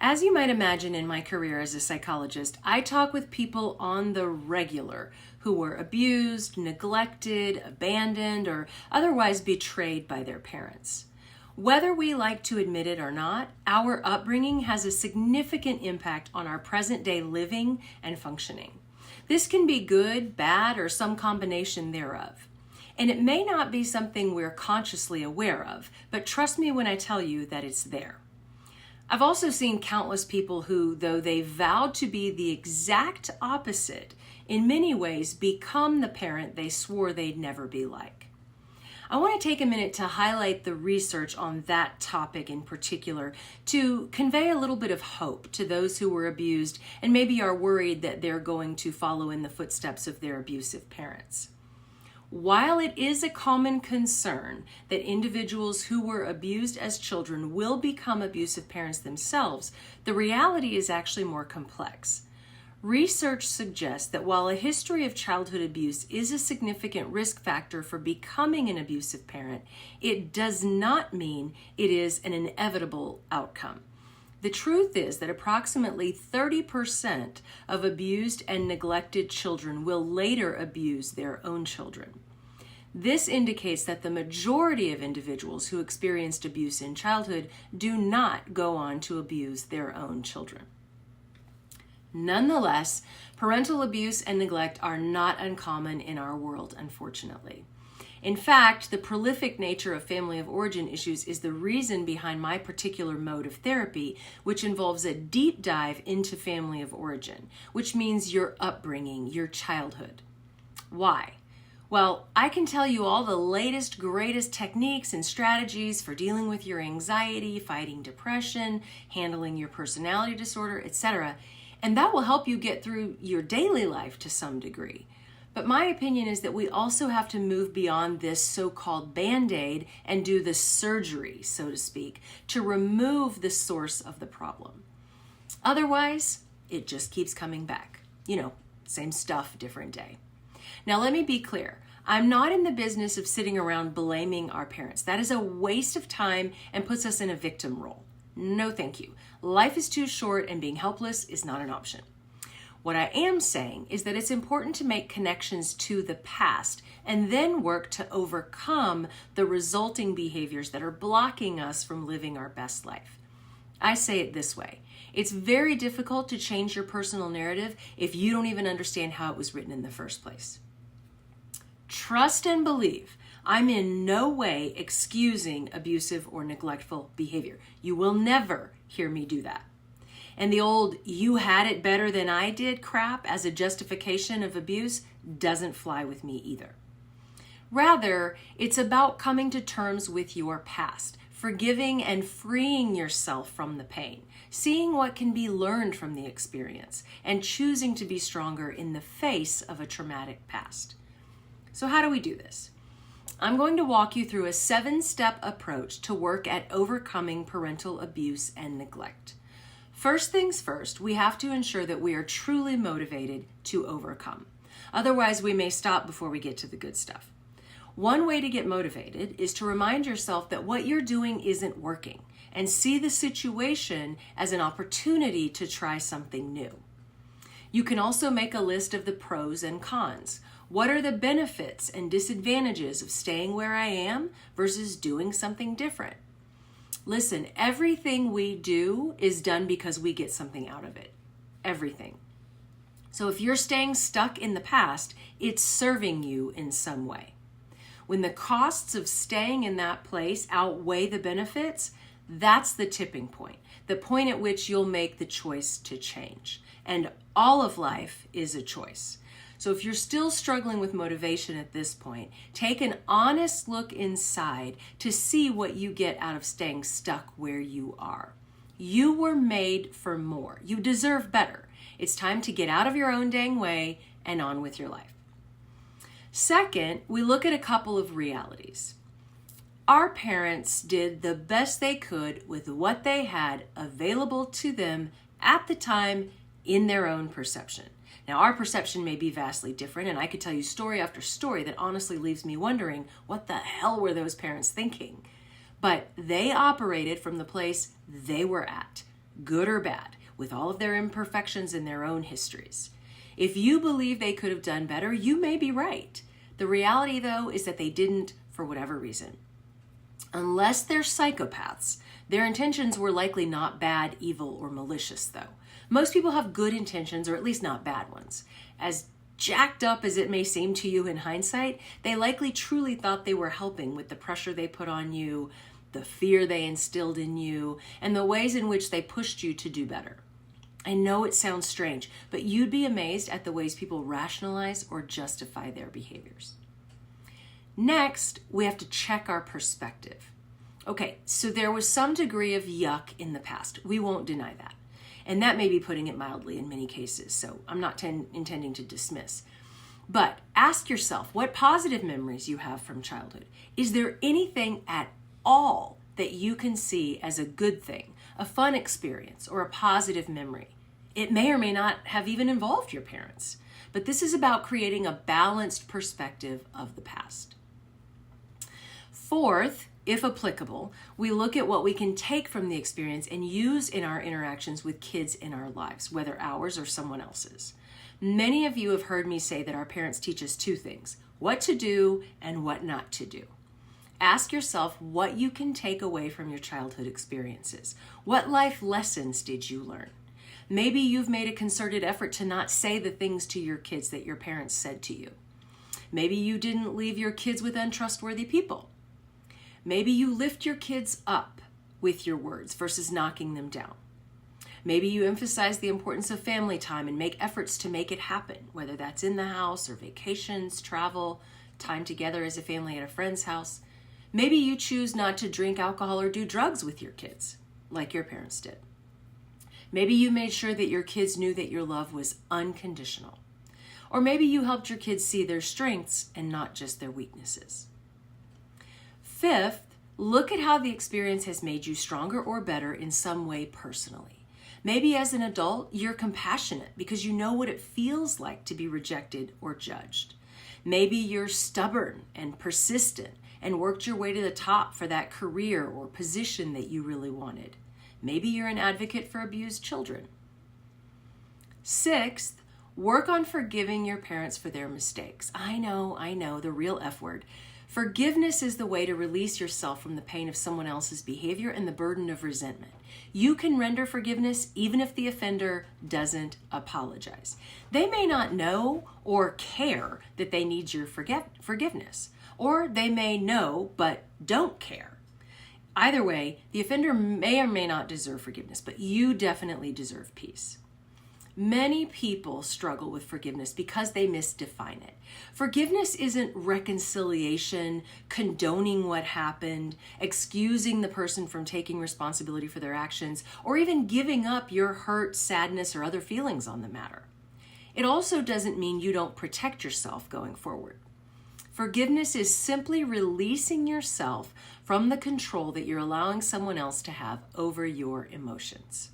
As you might imagine, in my career as a psychologist, I talk with people on the regular who were abused, neglected, abandoned, or otherwise betrayed by their parents. Whether we like to admit it or not, our upbringing has a significant impact on our present-day living and functioning. This can be good, bad, or some combination thereof. And it may not be something we're consciously aware of, but trust me when I tell you that it's there. I've also seen countless people who, though they vowed to be the exact opposite, in many ways become the parent they swore they'd never be like. I want to take a minute to highlight the research on that topic in particular to convey a little bit of hope to those who were abused and maybe are worried that they're going to follow in the footsteps of their abusive parents. While it is a common concern that individuals who were abused as children will become abusive parents themselves, the reality is actually more complex. Research suggests that while a history of childhood abuse is a significant risk factor for becoming an abusive parent, it does not mean it is an inevitable outcome. The truth is that approximately 30% of abused and neglected children will later abuse their own children. This indicates that the majority of individuals who experienced abuse in childhood do not go on to abuse their own children. Nonetheless, parental abuse and neglect are not uncommon in our world, unfortunately. In fact, the prolific nature of family of origin issues is the reason behind my particular mode of therapy, which involves a deep dive into family of origin, which means your upbringing, your childhood. Why? Well, I can tell you all the latest, greatest techniques and strategies for dealing with your anxiety, fighting depression, handling your personality disorder, etc., and that will help you get through your daily life to some degree. But my opinion is that we also have to move beyond this so-called Band-Aid and do the surgery, so to speak, to remove the source of the problem. Otherwise, it just keeps coming back. Same stuff, different day. Now, let me be clear. I'm not in the business of sitting around blaming our parents. That is a waste of time and puts us in a victim role. No, thank you. Life is too short and being helpless is not an option. What I am saying is that it's important to make connections to the past and then work to overcome the resulting behaviors that are blocking us from living our best life. I say it this way. It's very difficult to change your personal narrative if you don't even understand how it was written in the first place. Trust and believe. I'm in no way excusing abusive or neglectful behavior. You will never hear me do that. And the old "you had it better than I did" crap as a justification of abuse doesn't fly with me either. Rather, it's about coming to terms with your past, forgiving and freeing yourself from the pain, seeing what can be learned from the experience, and choosing to be stronger in the face of a traumatic past. So how do we do this? I'm going to walk you through a 7-step approach to work at overcoming parental abuse and neglect. First things first, we have to ensure that we are truly motivated to overcome. Otherwise, we may stop before we get to the good stuff. One way to get motivated is to remind yourself that what you're doing isn't working and see the situation as an opportunity to try something new. You can also make a list of the pros and cons. What are the benefits and disadvantages of staying where I am versus doing something different? Listen, everything we do is done because we get something out of it. Everything. So if you're staying stuck in the past, it's serving you in some way. When the costs of staying in that place outweigh the benefits, that's the tipping point, the point at which you'll make the choice to change. And all of life is a choice. So if you're still struggling with motivation at this point, take an honest look inside to see what you get out of staying stuck where you are. You were made for more. You deserve better. It's time to get out of your own dang way and on with your life. Second, we look at a couple of realities. Our parents did the best they could with what they had available to them at the time in their own perception. Now, our perception may be vastly different, and I could tell you story after story that honestly leaves me wondering, what the hell were those parents thinking? But they operated from the place they were at. good or bad, with all of their imperfections and their own histories. If you believe they could have done better, you may be right. The reality, though, is that they didn't for whatever reason. Unless they're psychopaths, their intentions were likely not bad, evil, or malicious, though. Most people have good intentions, or at least not bad ones. As jacked up as it may seem to you in hindsight, they likely truly thought they were helping with the pressure they put on you, the fear they instilled in you, and the ways in which they pushed you to do better. I know it sounds strange, but you'd be amazed at the ways people rationalize or justify their behaviors. Next, we have to check our perspective. Okay, so there was some degree of yuck in the past. We won't deny that. And that may be putting it mildly in many cases, so I'm not intending to dismiss. But ask yourself what positive memories you have from childhood. Is there anything at all that you can see as a good thing, a fun experience, or a positive memory? It may or may not have even involved your parents. But this is about creating a balanced perspective of the past. Fourth, if applicable, we look at what we can take from the experience and use in our interactions with kids in our lives, whether ours or someone else's. Many of you have heard me say that our parents teach us two things: what to do and what not to do. Ask yourself what you can take away from your childhood experiences. What life lessons did you learn? Maybe you've made a concerted effort to not say the things to your kids that your parents said to you. Maybe you didn't leave your kids with untrustworthy people. Maybe you lift your kids up with your words versus knocking them down. Maybe you emphasize the importance of family time and make efforts to make it happen, whether that's in the house or vacations, travel, time together as a family at a friend's house. Maybe you choose not to drink alcohol or do drugs with your kids, like your parents did. Maybe you made sure that your kids knew that your love was unconditional. Or maybe you helped your kids see their strengths and not just their weaknesses. Fifth, look at how the experience has made you stronger or better in some way personally. Maybe as an adult, you're compassionate because you know what it feels like to be rejected or judged. Maybe you're stubborn and persistent and worked your way to the top for that career or position that you really wanted. Maybe you're an advocate for abused children. Sixth, work on forgiving your parents for their mistakes. I know, the real F word. Forgiveness is the way to release yourself from the pain of someone else's behavior and the burden of resentment. You can render forgiveness even if the offender doesn't apologize. They may not know or care that they need your forgiveness, or they may know but don't care. Either way, the offender may or may not deserve forgiveness, but you definitely deserve peace. Many people struggle with forgiveness because they misdefine it. Forgiveness isn't reconciliation, condoning what happened, excusing the person from taking responsibility for their actions, or even giving up your hurt, sadness, or other feelings on the matter. It also doesn't mean you don't protect yourself going forward. Forgiveness is simply releasing yourself from the control that you're allowing someone else to have over your emotions.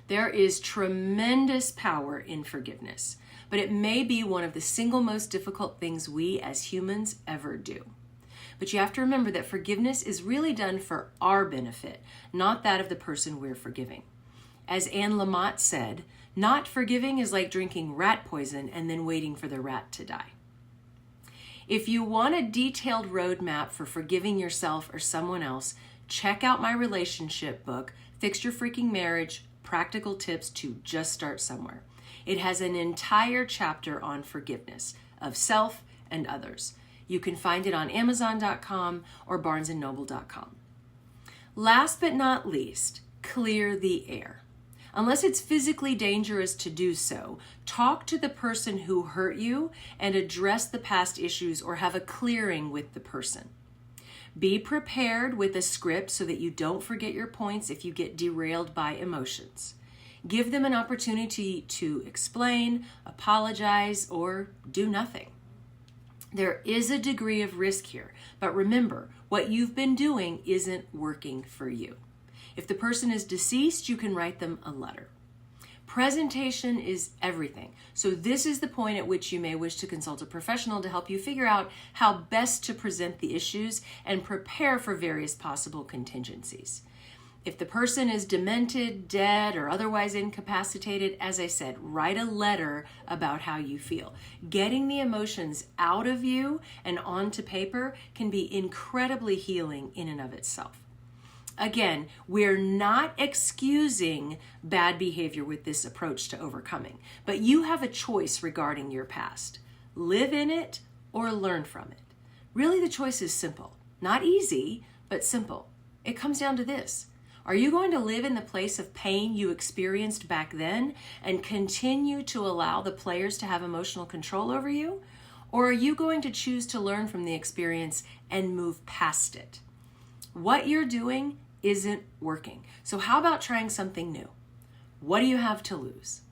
There is tremendous power in forgiveness, but it may be one of the single most difficult things we as humans ever do. But you have to remember that forgiveness is really done for our benefit, not that of the person we're forgiving. As Anne Lamott said, not forgiving is like drinking rat poison and then waiting for the rat to die. If you want a detailed roadmap for forgiving yourself or someone else, check out my relationship book, Fix Your Freaking Marriage, Practical Tips to Just Start Somewhere. It has an entire chapter on forgiveness of self and others. You can find it on Amazon.com or BarnesandNoble.com. Last but not least, clear the air. Unless it's physically dangerous to do so, talk to the person who hurt you and address the past issues or have a clearing with the person. Be prepared with a script so that you don't forget your points if you get derailed by emotions. Give them an opportunity to explain, apologize, or do nothing. There is a degree of risk here, but remember, what you've been doing isn't working for you. If the person is deceased, you can write them a letter. Presentation is everything. So this is the point at which you may wish to consult a professional to help you figure out how best to present the issues and prepare for various possible contingencies. If the person is demented, dead, or otherwise incapacitated, as I said, write a letter about how you feel. Getting the emotions out of you and onto paper can be incredibly healing in and of itself. Again, we're not excusing bad behavior with this approach to overcoming, but you have a choice regarding your past. Live in it or learn from it. Really, the choice is simple. Not easy, but simple. It comes down to this. Are you going to live in the place of pain you experienced back then and continue to allow the players to have emotional control over you? Or are you going to choose to learn from the experience and move past it? What you're doing isn't working. So how about trying something new? What do you have to lose?